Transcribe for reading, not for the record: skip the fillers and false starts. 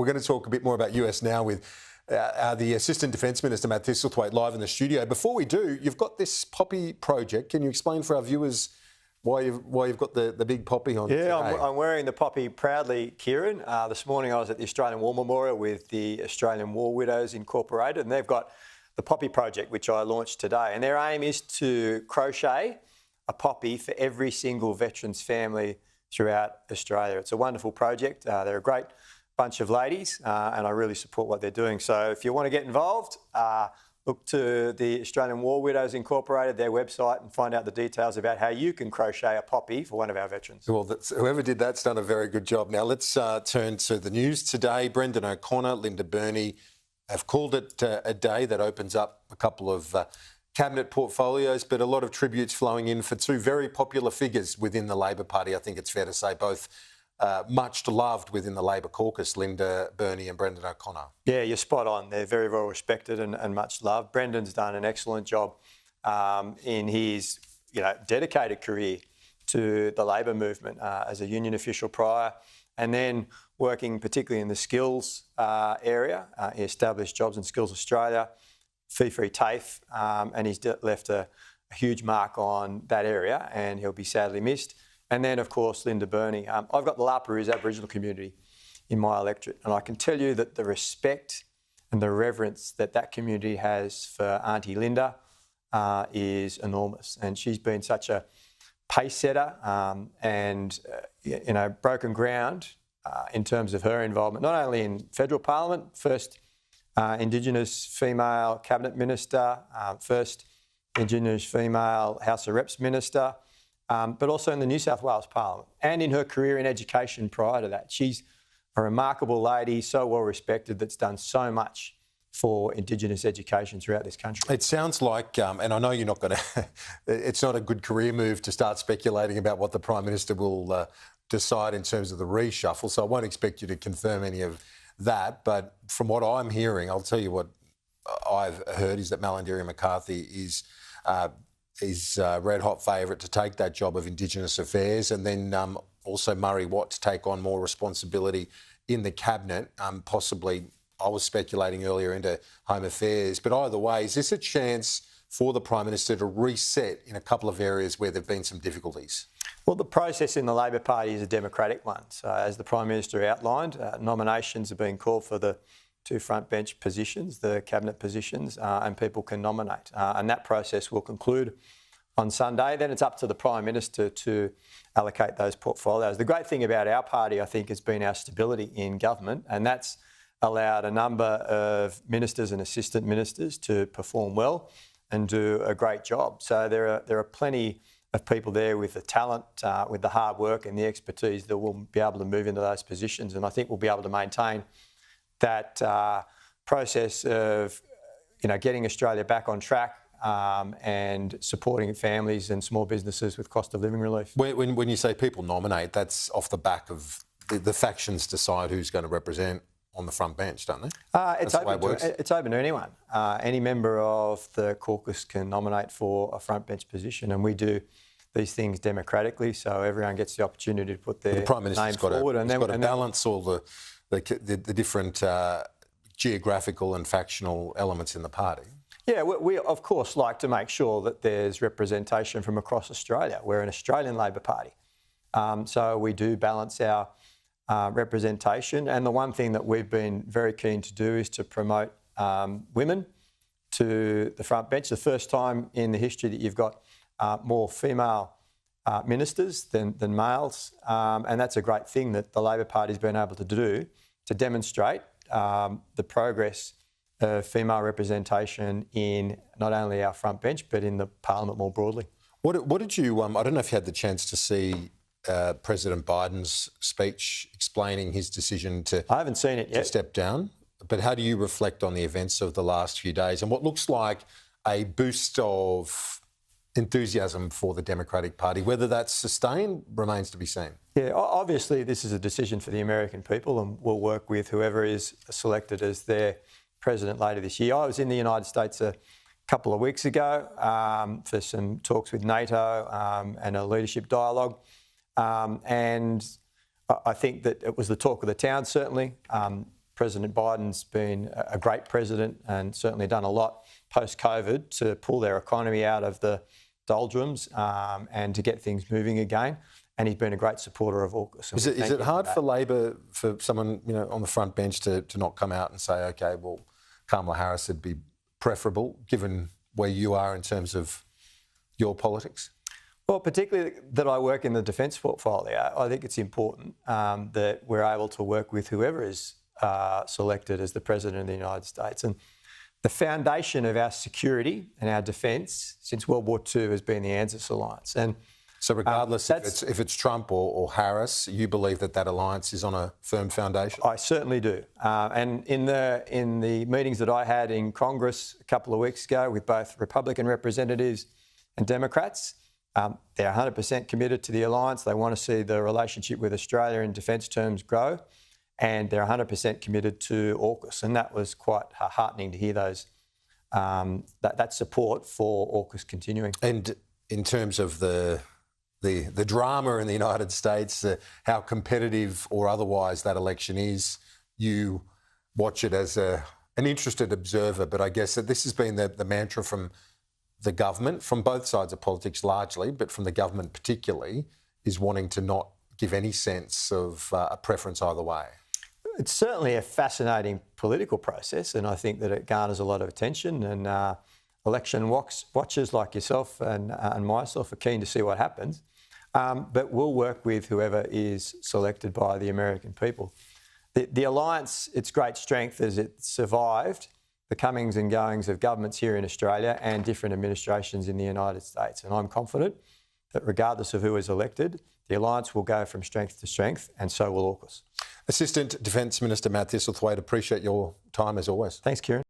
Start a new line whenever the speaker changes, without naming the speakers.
going to talk a bit more about US now with the Assistant Defence Minister Matt Thistlethwaite live in the studio. Before we do, you've got this poppy project. Can you explain for our viewers why you've got the big poppy on?
Yeah, I'm wearing the poppy proudly, Kieran. This morning I was at the Australian War Memorial with the Australian War Widows Incorporated, and they've got the poppy project, which I launched today. And their aim is to crochet a poppy for every single veteran's family throughout Australia. It's a wonderful project. They're a great bunch of ladies, and I really support what they're doing. So if you want to get involved, look to the Australian War Widows Incorporated, their website, and find out the details about how you can crochet a poppy for one of our veterans.
Well, whoever did that's done a very good job. Now let's turn to the news today. Brendan O'Connor, Linda Burney have called it a day that opens up a couple of cabinet portfolios, but a lot of tributes flowing in for two very popular figures within the Labor Party. I think it's fair to say both much loved within the Labor caucus, Linda Burney and Brendan O'Connor. Yeah,
you're spot on. They're very well respected and much loved. Brendan's done an excellent job in his dedicated career to the Labor movement as a union official prior, and then working particularly in the skills area. He established Jobs and Skills Australia, fee-free TAFE, and he's left a huge mark on that area, and he'll be sadly missed. And then, of course, Linda Burney. I've got the Perouse Aboriginal Community in my electorate, and I can tell you that the respect and the reverence that community has for Auntie Linda is enormous. And she's been such a pace setter and broken ground in terms of her involvement, not only in federal parliament, first Indigenous female cabinet minister, first Indigenous female House of Reps minister, but also in the New South Wales Parliament and in her career in education prior to that. She's a remarkable lady, so well respected, that's done so much for Indigenous education throughout this country.
It sounds like, and I know you're not going to, it's not a good career move to start speculating about what the Prime Minister will decide in terms of the reshuffle, so I won't expect you to confirm any of that, but from what I'm hearing, I'll tell you what I've heard is that Malarndirri McCarthy is red hot favourite to take that job of Indigenous Affairs, and then also Murray Watt to take on more responsibility in the cabinet, possibly, I was speculating earlier, into Home Affairs. But either way, is this a chance for the Prime Minister to reset in a couple of areas where there have been some difficulties?
Well, the process in the Labor Party is a democratic one. So as the Prime Minister outlined, nominations have been called for the two frontbench positions, the cabinet positions, and people can nominate. And that process will conclude on Sunday. Then it's up to the Prime Minister to allocate those portfolios. The great thing about our party, I think, has been our stability in government, and that's allowed a number of ministers and assistant ministers to perform well and do a great job. So there are plenty of people there with the talent, with the hard work and the expertise that will be able to move into those positions. And I think we'll be able to maintain that process of getting Australia back on track and supporting families and small businesses with cost of living relief.
When you say people nominate, that's off the back of the factions decide who's going to represent on the front bench, don't they?
It's open to anyone. Any member of the caucus can nominate for a front bench position, and we do these things democratically, so everyone gets the opportunity to put their name forward.
The Prime Minister's got to balance all the different geographical and factional elements in the party.
Yeah, we of course like to make sure that there's representation from across Australia. We're an Australian Labor Party, so we do balance our representation. And the one thing that we've been very keen to do is to promote women to the front bench. The first time in the history that you've got more female ministers than males, and that's a great thing that the Labor Party's been able to do to demonstrate the progress of female representation in not only our front bench but in the Parliament more broadly.
What did you? I don't know if you had the chance to see President Biden's speech explaining his decision to.
I haven't seen it yet.
To step down. But how do you reflect on the events of the last few days and what looks like a boost of enthusiasm for the Democratic Party? Whether that's sustained remains to be seen.
Yeah, obviously this is a decision for the American people, and we'll work with whoever is selected as their president later this year. I was in the United States a couple of weeks ago for some talks with NATO and a leadership dialogue. And I think that it was the talk of the town, certainly. President Biden's been a great president and certainly done a lot post-COVID to pull their economy out of the doldrums and to get things moving again. And he's been a great supporter of AUKUS.
Is it hard for Labor, for someone on the front bench to not come out and say, OK, well, Kamala Harris would be preferable, given where you are in terms of your politics?
Well, particularly that I work in the defence portfolio, I think it's important that we're able to work with whoever is selected as the President of the United States. And the foundation of our security and our defence since World War II has been the ANZUS alliance. And
so regardless if it's Trump or Harris, you believe that alliance is on a firm foundation? I certainly do.
And in the meetings that I had in Congress a couple of weeks ago with both Republican representatives and Democrats, they're 100% committed to the alliance. They want to see the relationship with Australia in defence terms grow, and they're 100% committed to AUKUS. And that was quite heartening to hear that support for AUKUS continuing.
And in terms of the drama in the United States, how competitive or otherwise that election is, you watch it as an interested observer. But I guess that this has been the mantra from the government, from both sides of politics largely, but from the government particularly, is wanting to not give any sense of a preference either way.
It's certainly a fascinating political process, and I think that it garners a lot of attention. And election watchers like yourself and myself are keen to see what happens. But we'll work with whoever is selected by the American people. The alliance, its great strength is it survived the comings and goings of governments here in Australia and different administrations in the United States. And I'm confident that regardless of who is elected, the alliance will go from strength to strength, and so will AUKUS.
Assistant Defence Minister Matt Thistlethwaite, appreciate your time as always.
Thanks, Kieran.